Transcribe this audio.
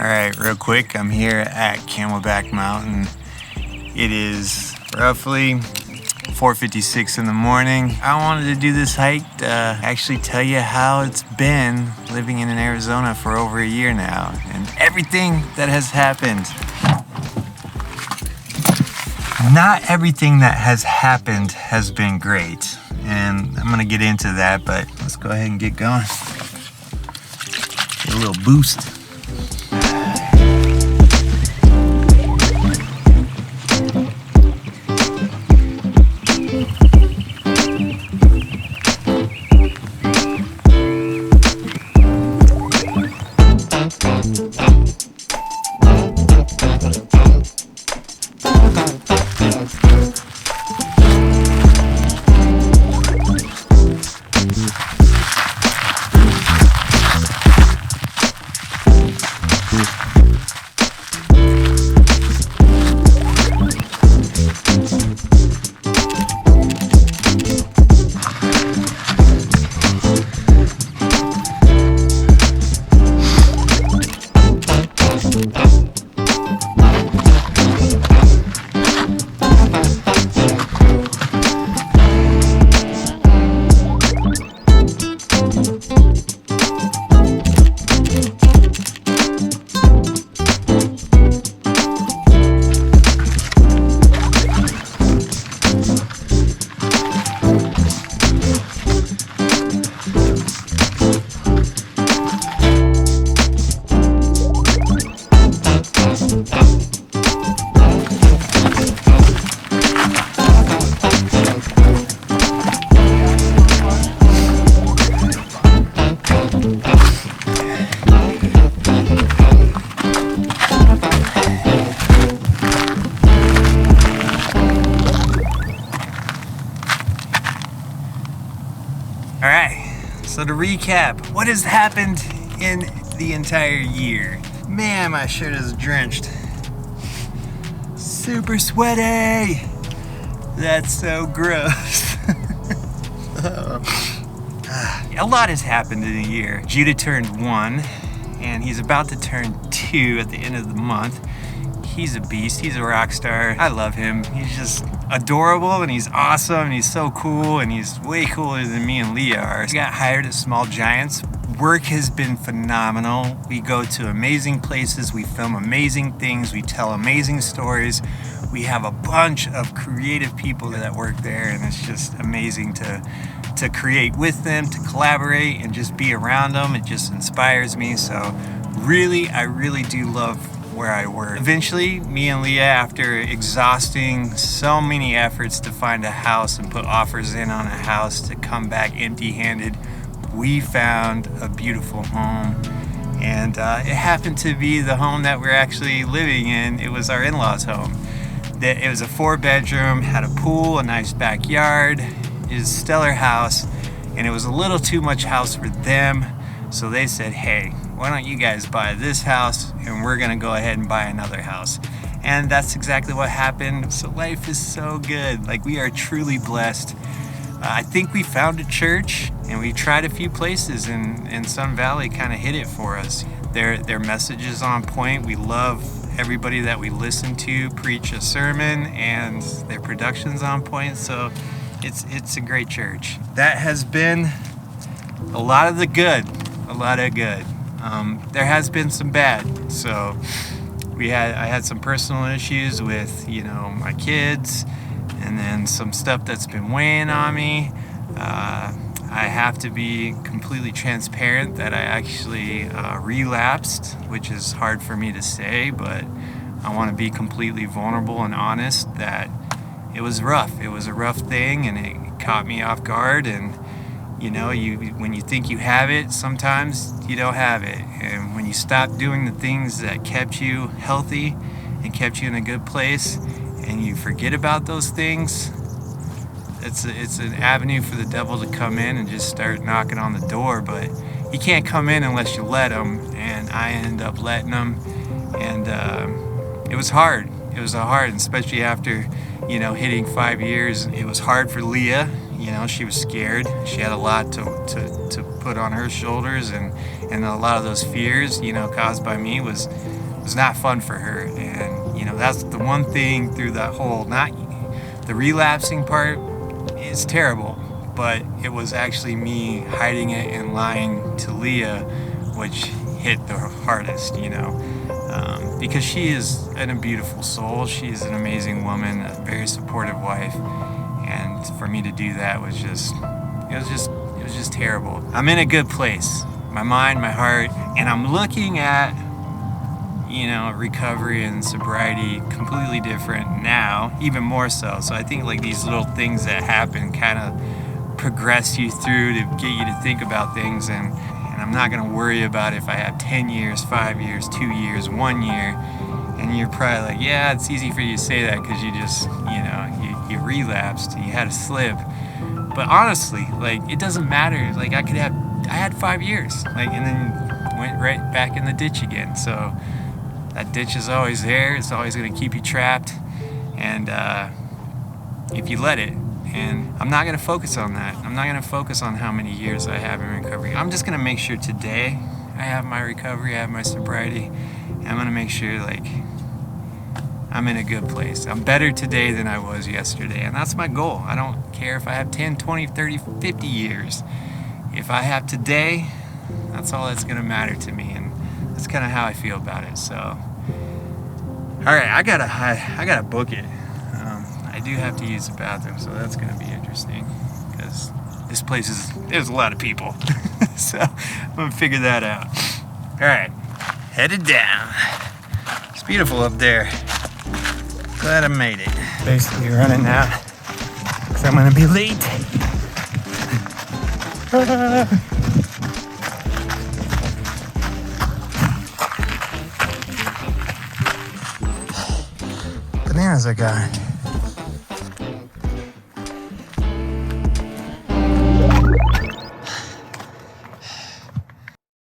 Alright, real quick, I'm here at Camel Back Mountain. It is roughly 4:56 in the morning. I wanted to do this hike to actually tell you how it's been living in Arizona for over a year now and everything that has happened. Not everything that has happened has been great, and I'm gonna get into that, but let's go ahead and get going. Get a little boost. So to recap, what has happened in the entire year? Man, my shirt is drenched. Super sweaty. That's so gross. A lot has happened in a year. Judah turned 1, and he's about to turn 2 at the end of the month. He's a beast. He's a rock star. I love him. He's just adorable, and he's awesome, and he's so cool, and he's way cooler than me and Leah are. We got hired at Small Giants. Work has been phenomenal. We go to amazing places. We film amazing things. We tell amazing stories. We have a bunch of creative people that work there, and it's just amazing to create with them, to collaborate, and just be around them. It just inspires me. So I really do love where I work. Eventually, me and Leah, after exhausting so many efforts to find a house and put offers in on a house to come back empty-handed, we found a beautiful home. And it happened to be the home that we're actually living in. It was our in-laws' home. It was a 4-bedroom, had a pool, a nice backyard. It was a stellar house, and it was a little too much house for them. So they said, hey, why don't you guys buy this house and we're gonna go ahead and buy another house. And that's exactly what happened. So life is so good. Like, we are truly blessed. I think we found a church, and we tried a few places, and Sun Valley kind of hit it for us. Their message is on point. We love everybody that we listen to preach a sermon, and their production's on point. So it's a great church. That has been a lot of the good. A lot of good. There has been some bad. So I had some personal issues with, my kids, and then some stuff that's been weighing on me. I have to be completely transparent that I actually relapsed, which is hard for me to say, but I want to be completely vulnerable and honest that it was rough. It was a rough thing, and it caught me off guard, and when you think you have it, sometimes you don't have it. And when you stop doing the things that kept you healthy and kept you in a good place, and you forget about those things, it's an avenue for the devil to come in and just start knocking on the door. But he can't come in unless you let him, and I ended up letting him. And it was hard. It was hard, especially after, hitting 5 years. It was hard for Leah. She was scared. She had a lot to put on her shoulders, and a lot of those fears, caused by me was was not fun for her. And, you know, that's the one thing through that whole, not the relapsing part is terrible, but it was actually me hiding it and lying to Leah, which hit the hardest, you know, because she is a beautiful soul. She's an amazing woman, a very supportive wife, and for me to do that was just, it was just terrible. I'm in a good place, my mind, my heart, and I'm looking at, you know, recovery and sobriety completely different now, even more so. So I think like these little things that happen kind of progress you through to get you to think about things, and I'm not going to worry about if I have 10 years, 5 years, 2 years, 1 year. And you're probably like, yeah, it's easy for you to say that because you just, you know, you relapsed, you had a slip. But honestly, like, it doesn't matter. Like, I had 5 years, like, and then went right back in the ditch again. So that ditch is always there. It's always going to keep you trapped. And if you let it, and I'm not going to focus on that. I'm not going to focus on how many years I have in recovery. I'm just going to make sure today I have my recovery, I have my sobriety, and I'm going to make sure, like, I'm in a good place. I'm better today than I was yesterday, and that's my goal. I don't care if I have 10, 20, 30, 50 years. If I have today, that's all that's going to matter to me, and that's kind of how I feel about it. So, all right, I gotta book it. I do have to use the bathroom, so that's going to be interesting because this place there's a lot of people. So I'm going to figure that out. All right, headed down. It's beautiful up there. Glad I made it. Basically running out because I'm going to be late. Bananas I got.